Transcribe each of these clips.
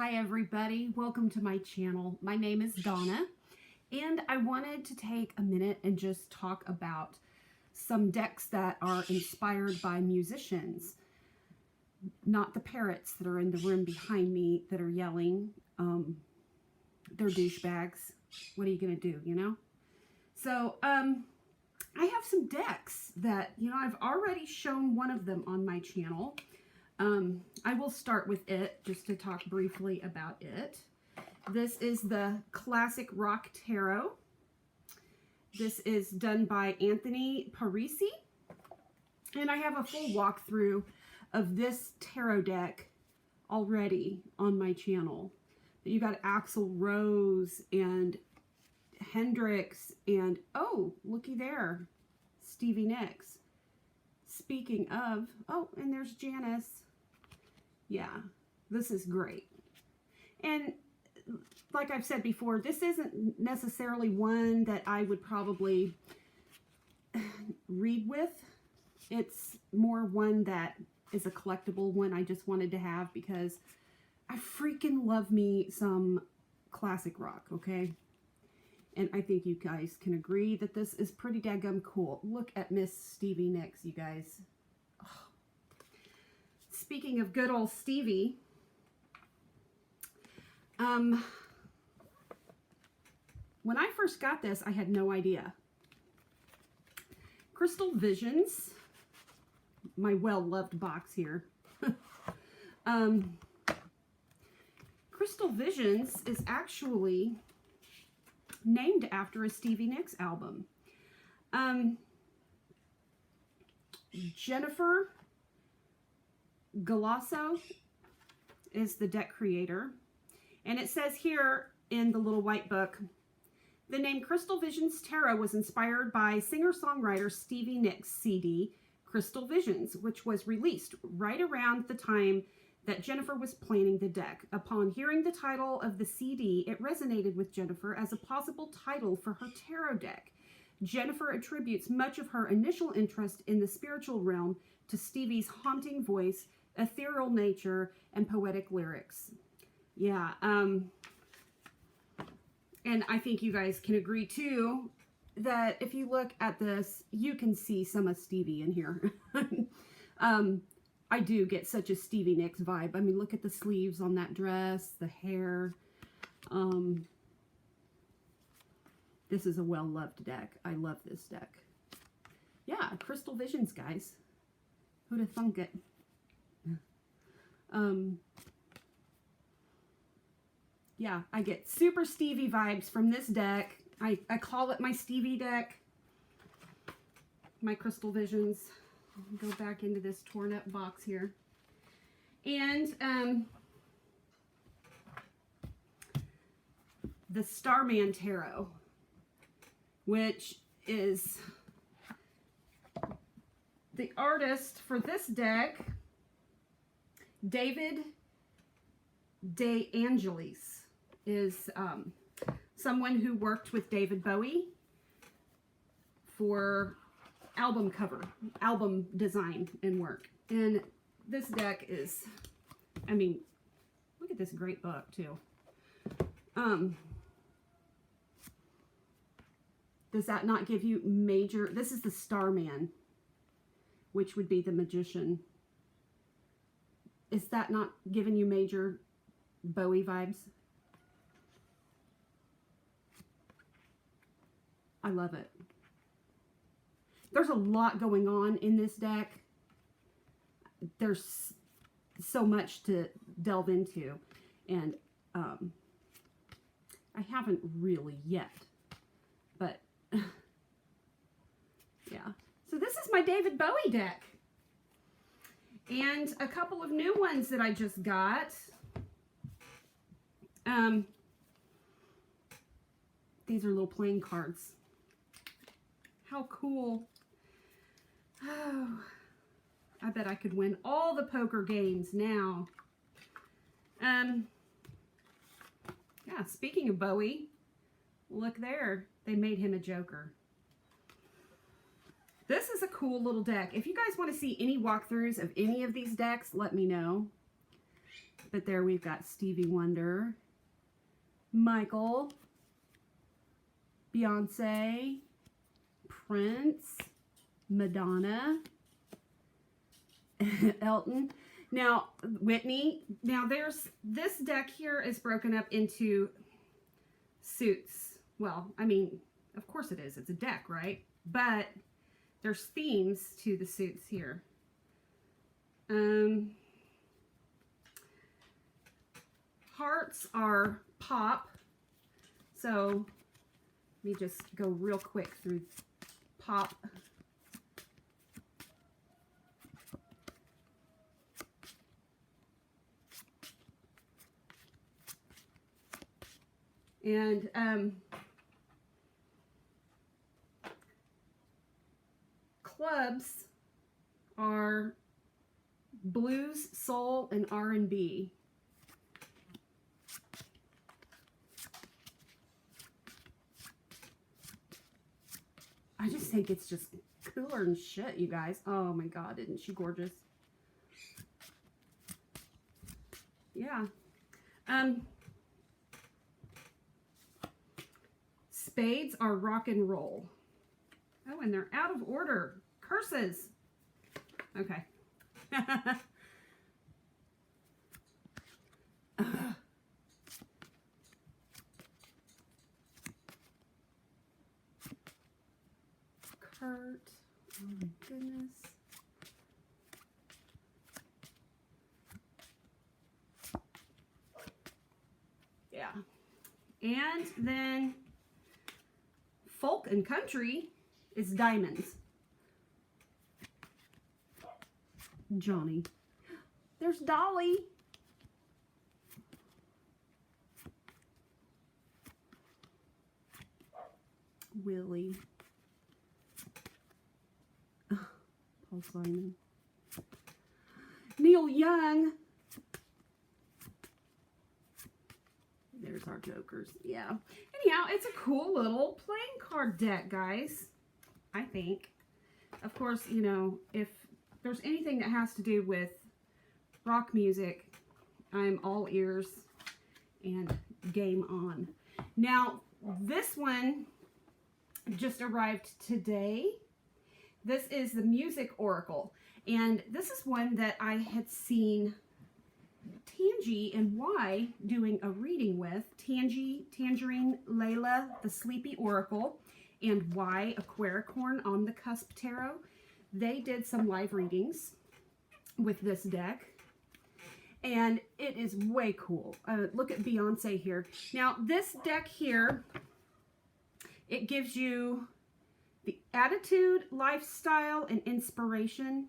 Hi everybody, welcome to my channel. My name is Donna and I wanted to take a minute and just talk about some decks that are inspired by musicians, not the parrots that are in the room behind me that are yelling. They're douchebags. What are you gonna do, you know? So I have some decks that, I've already shown one of them on my channel. I will start with it just to talk briefly about it. This is the Classic Rock Tarot. This is done by Anthony Parisi. And I have a full walkthrough of this tarot deck already on my channel. You got Axl Rose and Hendrix and, oh, looky there, Stevie Nicks. Speaking of, oh, and there's Janice. Yeah, this is great. And like I've said before, this isn't necessarily one that I would probably read with. It's more one that is a collectible one I just wanted to have because I freaking love me some classic rock, okay? And I think you guys can agree that this is pretty daggum cool. Look at Miss Stevie Nicks, you guys. Oh. Speaking of good old Stevie, when I first got this, I had no idea. Crystal Visions, my well-loved box here. Crystal Visions is actually named after a Stevie Nicks album. Jennifer Galasso is the deck creator. And it says here in the little white book, the name Crystal Visions Tarot was inspired by singer-songwriter Stevie Nicks' CD, Crystal Visions, which was released right around the time that Jennifer was planning the deck. Upon hearing the title of the CD, it resonated with Jennifer as a possible title for her tarot deck. Jennifer attributes much of her initial interest in the spiritual realm to Stevie's haunting voice, ethereal nature, and poetic lyrics. Yeah, and I think you guys can agree too that if you look at this, you can see some of Stevie in here. I do get such a Stevie Nicks vibe. I mean, look at the sleeves on that dress, the hair. This is a well-loved deck. I love this deck. Yeah, Crystal Visions, guys. Who'd have thunk it? Yeah, I get super Stevie vibes from this deck. I call it my Stevie deck. My Crystal Visions. Go back into this torn up box here. And the Starman Tarot, which is the artist for this deck, David De Angelis, is someone who worked with David Bowie for album cover, album design and work. And this deck is, I mean, look at this great book too. Does that not give you major, this is the Starman, which would be the magician. Is that not giving you major Bowie vibes? I love it. There's a lot going on in this deck. There's so much to delve into. And I haven't really yet. But, yeah. So this is my David Bowie deck. And a couple of new ones that I just got. These are little playing cards. How cool. Oh, I bet I could win all the poker games now. Yeah, speaking of Bowie, look there. They made him a Joker. This is a cool little deck. If you guys want to see any walkthroughs of any of these decks, let me know. But there we've got Stevie Wonder, Michael, Beyonce, Prince, Madonna, Elton. Now, Whitney. Now, this deck here is broken up into suits. Well, I mean, of course it is. It's a deck, right? But there's themes to the suits here. Hearts are pop. So let me just go real quick through pop. And clubs are blues, soul, and R&B. I just think it's just cooler than shit, you guys. Oh my God, isn't she gorgeous? Yeah. Spades are rock and roll. Oh, and they're out of order. Curses. Okay. Kurt. Oh my goodness. Yeah. And then folk and country is diamonds. Johnny. There's Dolly. Willie. Paul Simon. Neil Young. There's our jokers. Yeah. Anyhow, it's a cool little playing card deck, guys. I think. Of course, you know, if there's anything that has to do with rock music, I'm all ears and game on. Now, this one just arrived today. This is the Music Oracle. And this is one that I had seen Tangie and Y doing a reading with. Tangie, Tangerine, Layla, the Sleepy Oracle, and Y, Aquaricorn on the Cusp Tarot. They did some live readings with this deck. And it is way cool. Look at Beyonce here. Now, this deck here, it gives you the attitude, lifestyle, and inspiration.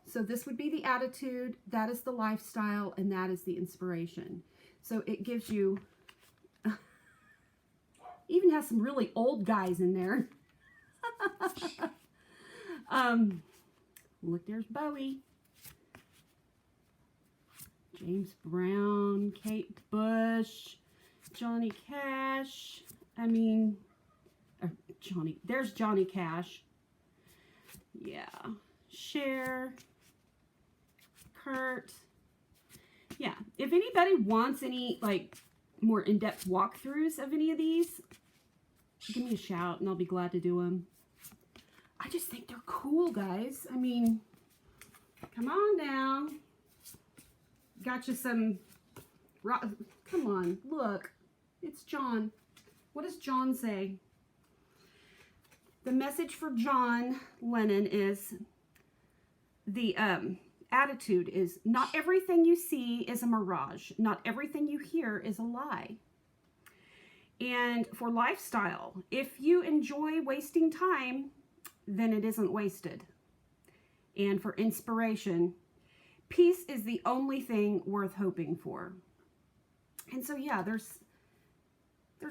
So this would be the attitude, that is the lifestyle, and that is the inspiration. So it gives you, even has some really old guys in there. Look, there's Bowie. James Brown, Kate Bush, Johnny Cash. I mean, there's Johnny Cash. Yeah. Cher, Kurt. Yeah. If anybody wants any, like, more in-depth walkthroughs of any of these, give me a shout and I'll be glad to do them. I just think they're cool, guys. I mean, come on now. Got you some, come on, look. It's John. What does John say? The message for John Lennon is, the attitude is, not everything you see is a mirage. Not everything you hear is a lie. And for lifestyle, if you enjoy wasting time, then it isn't wasted. And for inspiration, peace is the only thing worth hoping for. And so, yeah, there's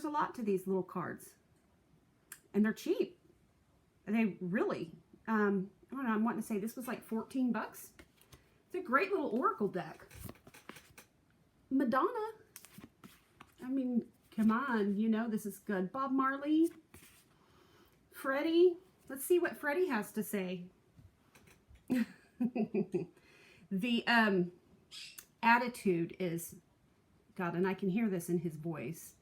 a lot to these little cards. And they're cheap. They really, I don't know, I'm wanting to say this was like 14 bucks. It's a great little oracle deck. Madonna. I mean, come on, you know this is good. Bob Marley. Freddie. Let's see what Freddie has to say. The attitude is, God, and I can hear this in his voice.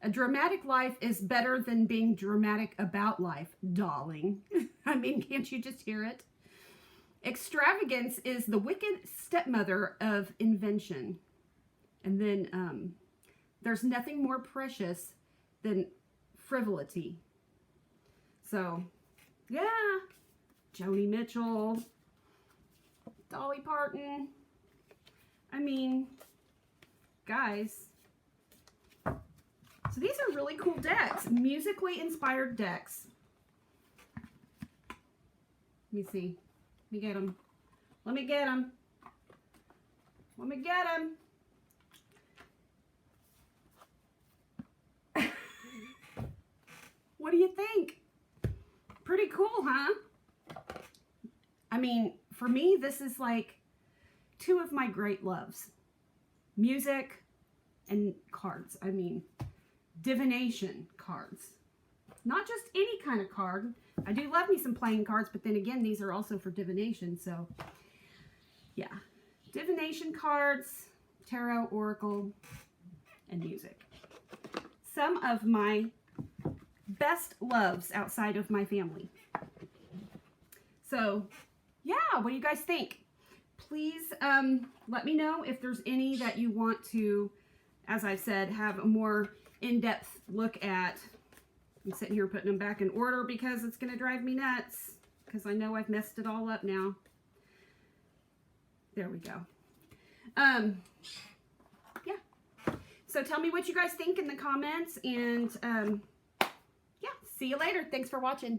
A dramatic life is better than being dramatic about life, darling. I mean, can't you just hear it? Extravagance is the wicked stepmother of invention. And then there's nothing more precious than frivolity. So, yeah. Joni Mitchell, Dolly Parton. I mean, guys. So these are really cool decks. Musically inspired decks. Let me see. Let me get them. Let me get them. Let me get them. What do you think? Pretty cool, huh? I mean, for me, this is like two of my great loves. Music and cards. I mean, divination cards. Not just any kind of card. I do love me some playing cards, but then again, these are also for divination. So, yeah. Divination cards, tarot, oracle, and music. Some of my best loves outside of my family. So, yeah, what do you guys think? Please let me know if there's any that you want to, as I said, have a more in-depth look at. I'm sitting here putting them back in order because it's going to drive me nuts, because I know I've messed it all up now. There we go. Yeah. So tell me what you guys think in the comments, and yeah, see you later. Thanks for watching.